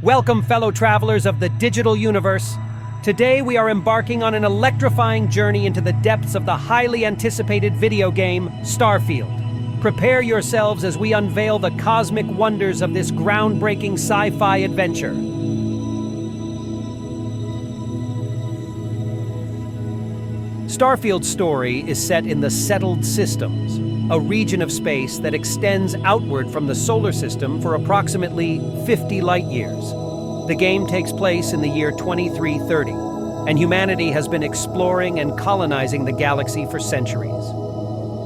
Welcome, fellow travelers of the digital universe. Today we are embarking on an electrifying journey into the depths of the highly anticipated video game, Starfield. Prepare yourselves as we unveil the cosmic wonders of this groundbreaking sci-fi adventure. Starfield's story is set in the Settled Systems, a region of space that extends outward from the solar system for approximately 50 light-years. The game takes place in the year 2330, and humanity has been exploring and colonizing the galaxy for centuries.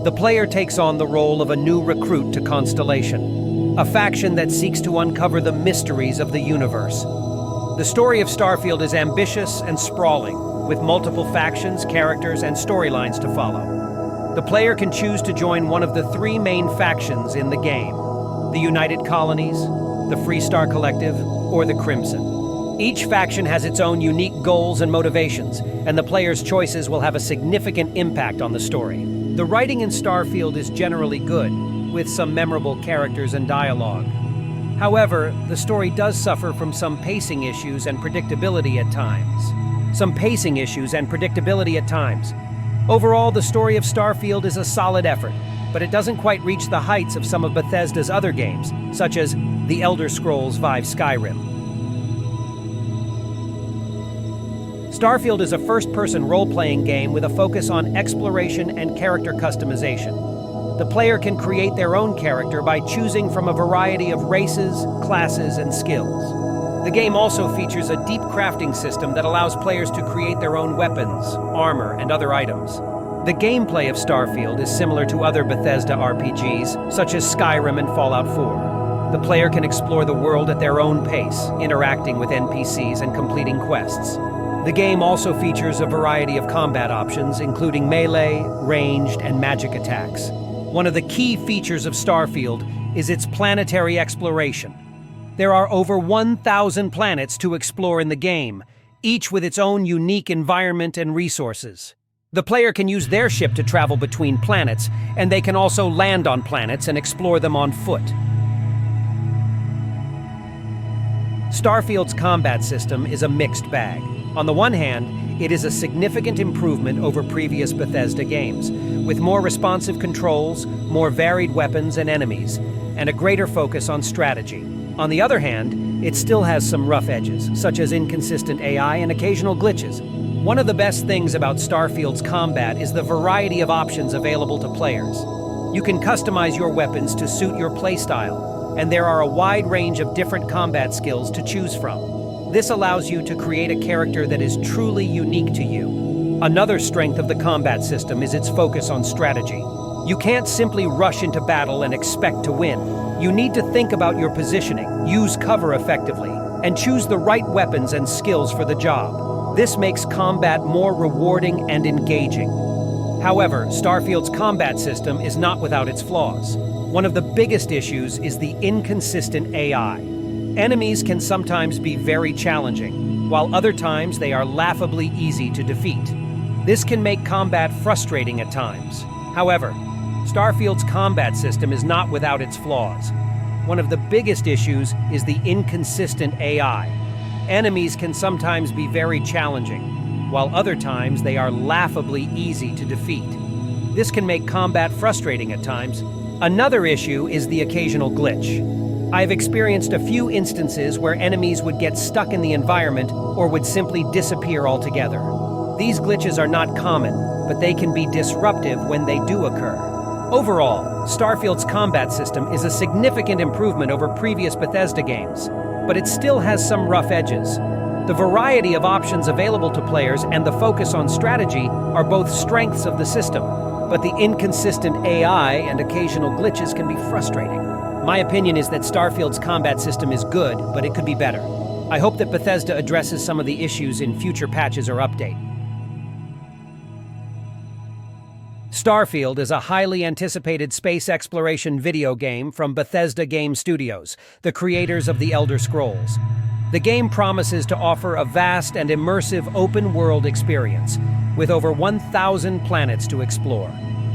The player takes on the role of a new recruit to Constellation, a faction that seeks to uncover the mysteries of the universe. The story of Starfield is ambitious and sprawling, with multiple factions, characters, and storylines to follow. The player can choose to join one of the three main factions in the game: the United Colonies, the Freestar Collective, or the Crimson. Each faction has its own unique goals and motivations, and the player's choices will have a significant impact on the story. The writing in Starfield is generally good, with some memorable characters and dialogue. However, the story does suffer from some pacing issues and predictability at times. Overall, the story of Starfield is a solid effort, but it doesn't quite reach the heights of some of Bethesda's other games, such as The Elder Scrolls V Skyrim. Starfield is a first-person role-playing game with a focus on exploration and character customization. The player can create their own character by choosing from a variety of races, classes, and skills. The game also features a deep crafting system that allows players to create their own weapons, armor, and other items. The gameplay of Starfield is similar to other Bethesda RPGs, such as Skyrim and Fallout 4. The player can explore the world at their own pace, interacting with NPCs and completing quests. The game also features a variety of combat options, including melee, ranged, and magic attacks. One of the key features of Starfield is its planetary exploration. There are over 1,000 planets to explore in the game, each with its own unique environment and resources. The player can use their ship to travel between planets, and they can also land on planets and explore them on foot. Starfield's combat system is a mixed bag. On the one hand, it is a significant improvement over previous Bethesda games, with more responsive controls, more varied weapons and enemies, and a greater focus on strategy. On the other hand, it still has some rough edges, such as inconsistent AI and occasional glitches. One of the best things about Starfield's combat is the variety of options available to players. You can customize your weapons to suit your playstyle, and there are a wide range of different combat skills to choose from. This allows you to create a character that is truly unique to you. Another strength of the combat system is its focus on strategy. You can't simply rush into battle and expect to win. You need to think about your positioning, use cover effectively, and choose the right weapons and skills for the job. This makes combat more rewarding and engaging. However, Starfield's combat system is not without its flaws. One of the biggest issues is the inconsistent AI. Enemies can sometimes be very challenging, while other times they are laughably easy to defeat. This can make combat frustrating at times. However, Starfield's combat system is not without its flaws. One of the biggest issues is the inconsistent AI. Enemies can sometimes be very challenging, while other times they are laughably easy to defeat. This can make combat frustrating at times. Another issue is the occasional glitch. I've experienced a few instances where enemies would get stuck in the environment or would simply disappear altogether. These glitches are not common, but they can be disruptive when they do occur. Overall, Starfield's combat system is a significant improvement over previous Bethesda games, but it still has some rough edges. The variety of options available to players and the focus on strategy are both strengths of the system, but the inconsistent AI and occasional glitches can be frustrating. My opinion is that Starfield's combat system is good, but it could be better. I hope that Bethesda addresses some of the issues in future patches or updates. Starfield is a highly anticipated space exploration video game from Bethesda Game Studios, the creators of The Elder Scrolls. The game promises to offer a vast and immersive open-world experience, with over 1,000 planets to explore.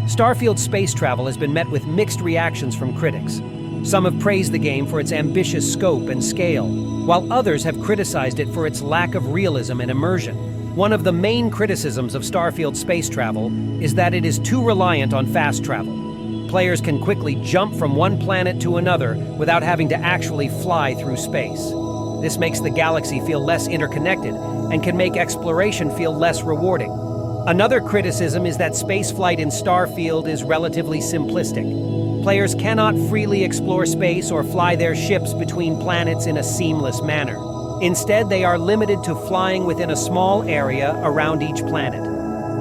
Starfield's space travel has been met with mixed reactions from critics. Some have praised the game for its ambitious scope and scale, while others have criticized it for its lack of realism and immersion. One of the main criticisms of Starfield space travel is that it is too reliant on fast travel. Players can quickly jump from one planet to another without having to actually fly through space. This makes the galaxy feel less interconnected and can make exploration feel less rewarding. Another criticism is that spaceflight in Starfield is relatively simplistic. Players cannot freely explore space or fly their ships between planets in a seamless manner. Instead, they are limited to flying within a small area around each planet.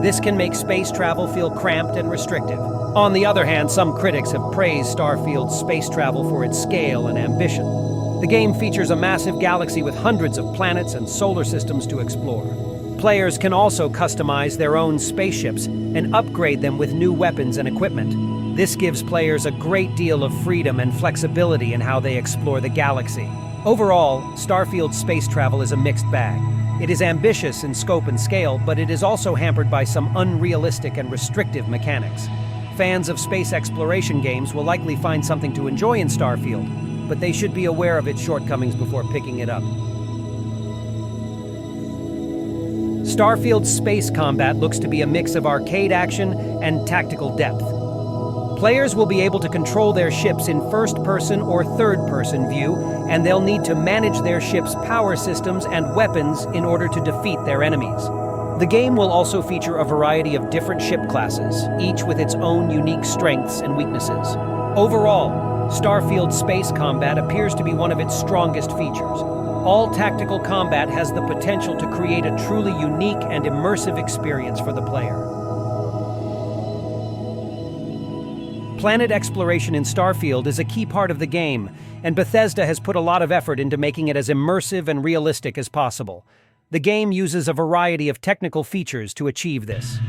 This can make space travel feel cramped and restrictive. On the other hand, some critics have praised Starfield's space travel for its scale and ambition. The game features a massive galaxy with hundreds of planets and solar systems to explore. Players can also customize their own spaceships and upgrade them with new weapons and equipment. This gives players a great deal of freedom and flexibility in how they explore the galaxy. Overall, Starfield's space travel is a mixed bag. It is ambitious in scope and scale, but it is also hampered by some unrealistic and restrictive mechanics. Fans of space exploration games will likely find something to enjoy in Starfield, but they should be aware of its shortcomings before picking it up. Starfield's space combat looks to be a mix of arcade action and tactical depth. Players will be able to control their ships in first-person or third-person view, and they'll need to manage their ship's power systems and weapons in order to defeat their enemies. The game will also feature a variety of different ship classes, each with its own unique strengths and weaknesses. Overall, Starfield's space combat appears to be one of its strongest features. All tactical combat has the potential to create a truly unique and immersive experience for the player. Planet exploration in Starfield is a key part of the game, and Bethesda has put a lot of effort into making it as immersive and realistic as possible. The game uses a variety of technical features to achieve this.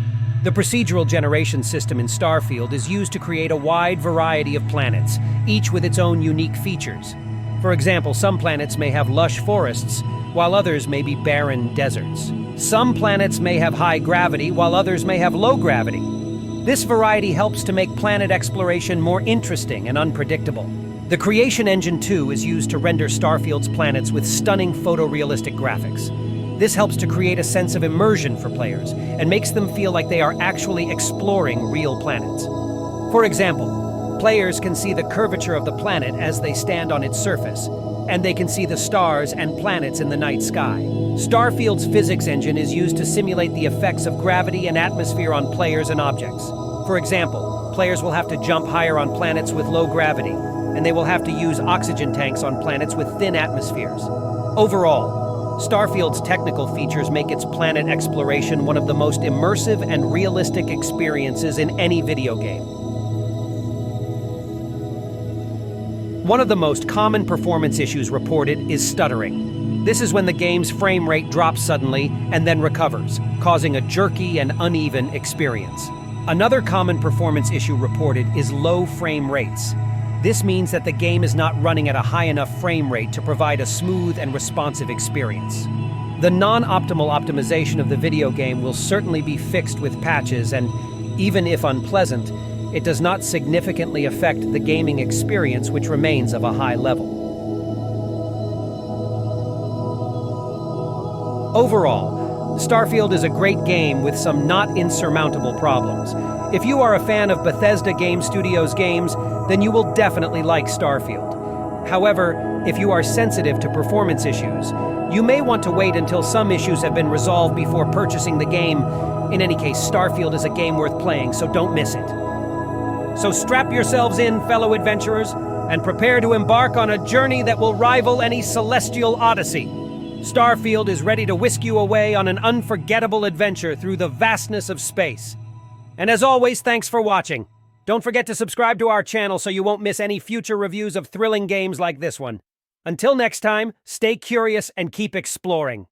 The procedural generation system in Starfield is used to create a wide variety of planets, each with its own unique features. For example, some planets may have lush forests, while others may be barren deserts. Some planets may have high gravity, while others may have low gravity. This variety helps to make planet exploration more interesting and unpredictable. The Creation Engine 2 is used to render Starfield's planets with stunning photorealistic graphics. This helps to create a sense of immersion for players and makes them feel like they are actually exploring real planets. For example, players can see the curvature of the planet as they stand on its surface, and they can see the stars and planets in the night sky. Starfield's physics engine is used to simulate the effects of gravity and atmosphere on players and objects. For example, players will have to jump higher on planets with low gravity, and they will have to use oxygen tanks on planets with thin atmospheres. Overall, Starfield's technical features make its planet exploration one of the most immersive and realistic experiences in any video game. One of the most common performance issues reported is stuttering. This is when the game's frame rate drops suddenly and then recovers, causing a jerky and uneven experience. Another common performance issue reported is low frame rates. This means that the game is not running at a high enough frame rate to provide a smooth and responsive experience. The non-optimal optimization of the video game will certainly be fixed with patches, and even if unpleasant, it does not significantly affect the gaming experience, which remains of a high level. Overall, Starfield is a great game with some not insurmountable problems. If you are a fan of Bethesda Game Studios games, then you will definitely like Starfield. However, if you are sensitive to performance issues, you may want to wait until some issues have been resolved before purchasing the game. In any case, Starfield is a game worth playing, so don't miss it. So strap yourselves in, fellow adventurers, and prepare to embark on a journey that will rival any celestial odyssey. Starfield is ready to whisk you away on an unforgettable adventure through the vastness of space. And as always, thanks for watching. Don't forget to subscribe to our channel so you won't miss any future reviews of thrilling games like this one. Until next time, stay curious and keep exploring.